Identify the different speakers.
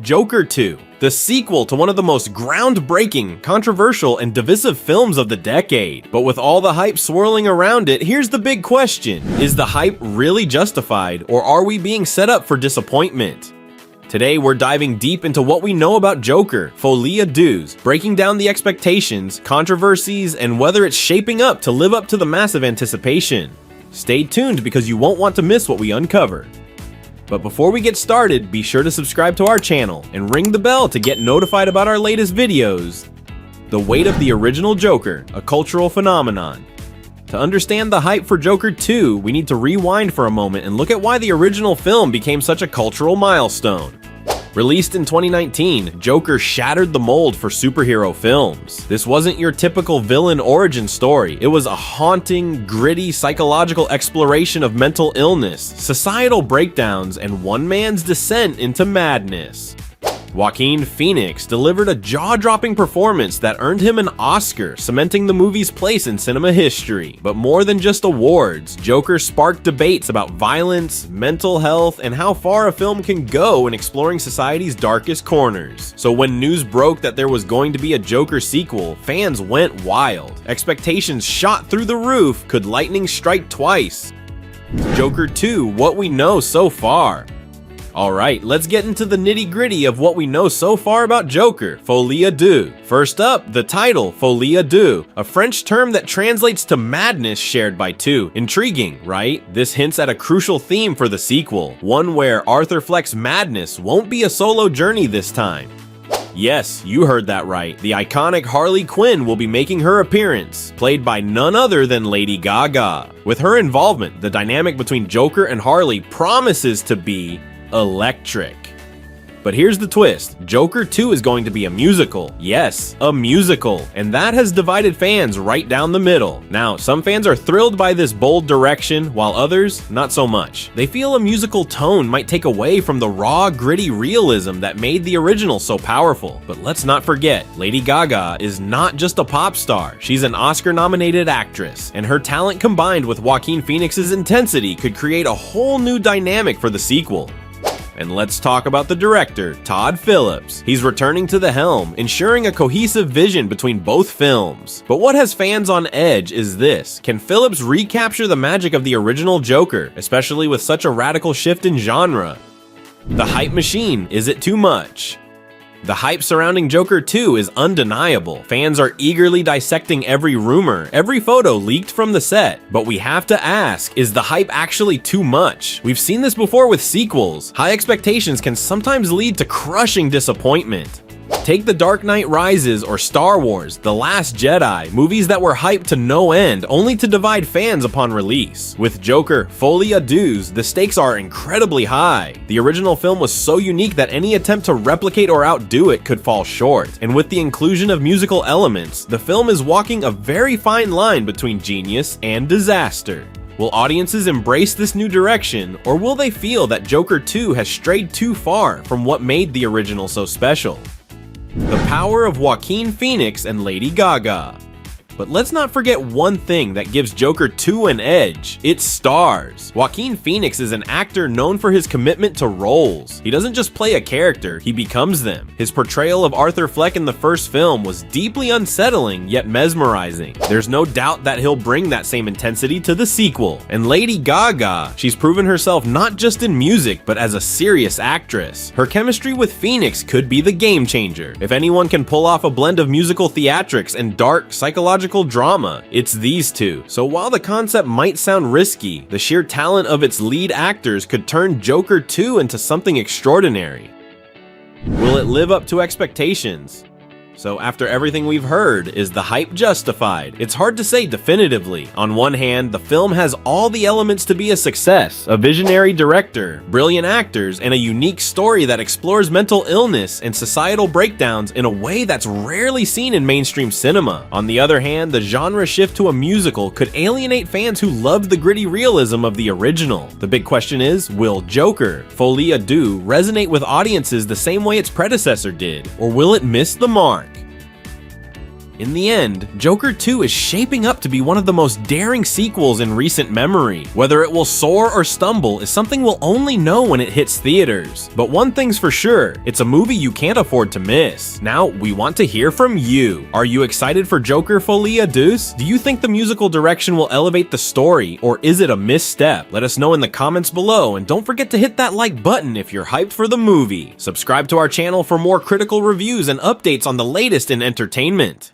Speaker 1: Joker 2, the sequel to one of the most groundbreaking, controversial, and divisive films of the decade. But with all the hype swirling around it, here's the big question. Is the hype really justified, or are we being set up for disappointment? Today, we're diving deep into what we know about Joker, folie à deux, breaking down the expectations, controversies, and whether it's shaping up to live up to the massive anticipation. Stay tuned because you won't want to miss what we uncover. But before we get started, be sure to subscribe to our channel and ring the bell to get notified about our latest videos. The weight of the original Joker, a cultural phenomenon. To understand the hype for Joker 2, we need to rewind for a moment and look at why the original film became such a cultural milestone. Released in 2019, Joker shattered the mold for superhero films. This wasn't your typical villain origin story. It was a haunting, gritty, psychological exploration of mental illness, societal breakdowns, and one man's descent into madness. Joaquin Phoenix delivered a jaw-dropping performance that earned him an Oscar, cementing the movie's place in cinema history. But more than just awards, Joker sparked debates about violence, mental health, and how far a film can go in exploring society's darkest corners. So when news broke that there was going to be a Joker sequel, fans went wild. Expectations shot through the roof. Could lightning strike twice? Joker 2, what we know so far. Alright, let's get into the nitty-gritty of what we know so far about Joker, folie à deux. First up, the title, folie à deux, a French term that translates to madness shared by two. Intriguing, right? This hints at a crucial theme for the sequel, one where Arthur Fleck's madness won't be a solo journey this time. Yes, you heard that right. The iconic Harley Quinn will be making her appearance, played by none other than Lady Gaga. With her involvement, the dynamic between Joker and Harley promises to be electric. But here's the twist. Joker 2 is going to be a musical. Yes, a musical. And that has divided fans right down the middle. Now, some fans are thrilled by this bold direction, while others, not so much. They feel a musical tone might take away from the raw, gritty realism that made the original so powerful. But let's not forget, Lady Gaga is not just a pop star. She's an Oscar-nominated actress, and her talent combined with Joaquin Phoenix's intensity could create a whole new dynamic for the sequel. And let's talk about the director, Todd Phillips. He's returning to the helm, ensuring a cohesive vision between both films. But what has fans on edge is this: can Phillips recapture the magic of the original Joker, especially with such a radical shift in genre? The hype machine, is it too much? The hype surrounding Joker 2 is undeniable. Fans are eagerly dissecting every rumor, every photo leaked from the set. But we have to ask, is the hype actually too much? We've seen this before with sequels. High expectations can sometimes lead to crushing disappointment. Take The Dark Knight Rises or Star Wars, The Last Jedi, movies that were hyped to no end, only to divide fans upon release. With Joker, folie à deux, the stakes are incredibly high. The original film was so unique that any attempt to replicate or outdo it could fall short. And with the inclusion of musical elements, the film is walking a very fine line between genius and disaster. Will audiences embrace this new direction, or will they feel that Joker 2 has strayed too far from what made the original so special? The power of Joaquin Phoenix and Lady Gaga. But let's not forget one thing that gives Joker 2 an edge: its stars. Joaquin Phoenix is an actor known for his commitment to roles. He doesn't just play a character, he becomes them. His portrayal of Arthur Fleck in the first film was deeply unsettling yet mesmerizing. There's no doubt that he'll bring that same intensity to the sequel. And Lady Gaga, she's proven herself not just in music, but as a serious actress. Her chemistry with Phoenix could be the game changer. If anyone can pull off a blend of musical theatrics and dark, psychological drama, it's these two. So while the concept might sound risky, the sheer talent of its lead actors could turn Joker 2 into something extraordinary. Will it live up to expectations? So after everything we've heard, is the hype justified? It's hard to say definitively. On one hand, the film has all the elements to be a success: a visionary director, brilliant actors, and a unique story that explores mental illness and societal breakdowns in a way that's rarely seen in mainstream cinema. On the other hand, the genre shift to a musical could alienate fans who loved the gritty realism of the original. The big question is, will Joker, folie à deux, resonate with audiences the same way its predecessor did, or will it miss the mark? In the end, Joker 2 is shaping up to be one of the most daring sequels in recent memory. Whether it will soar or stumble is something we'll only know when it hits theaters. But one thing's for sure, it's a movie you can't afford to miss. Now, we want to hear from you. Are you excited for Joker Folie à Deux? Do you think the musical direction will elevate the story, or is it a misstep? Let us know in the comments below, and don't forget to hit that like button if you're hyped for the movie. Subscribe to our channel for more critical reviews and updates on the latest in entertainment.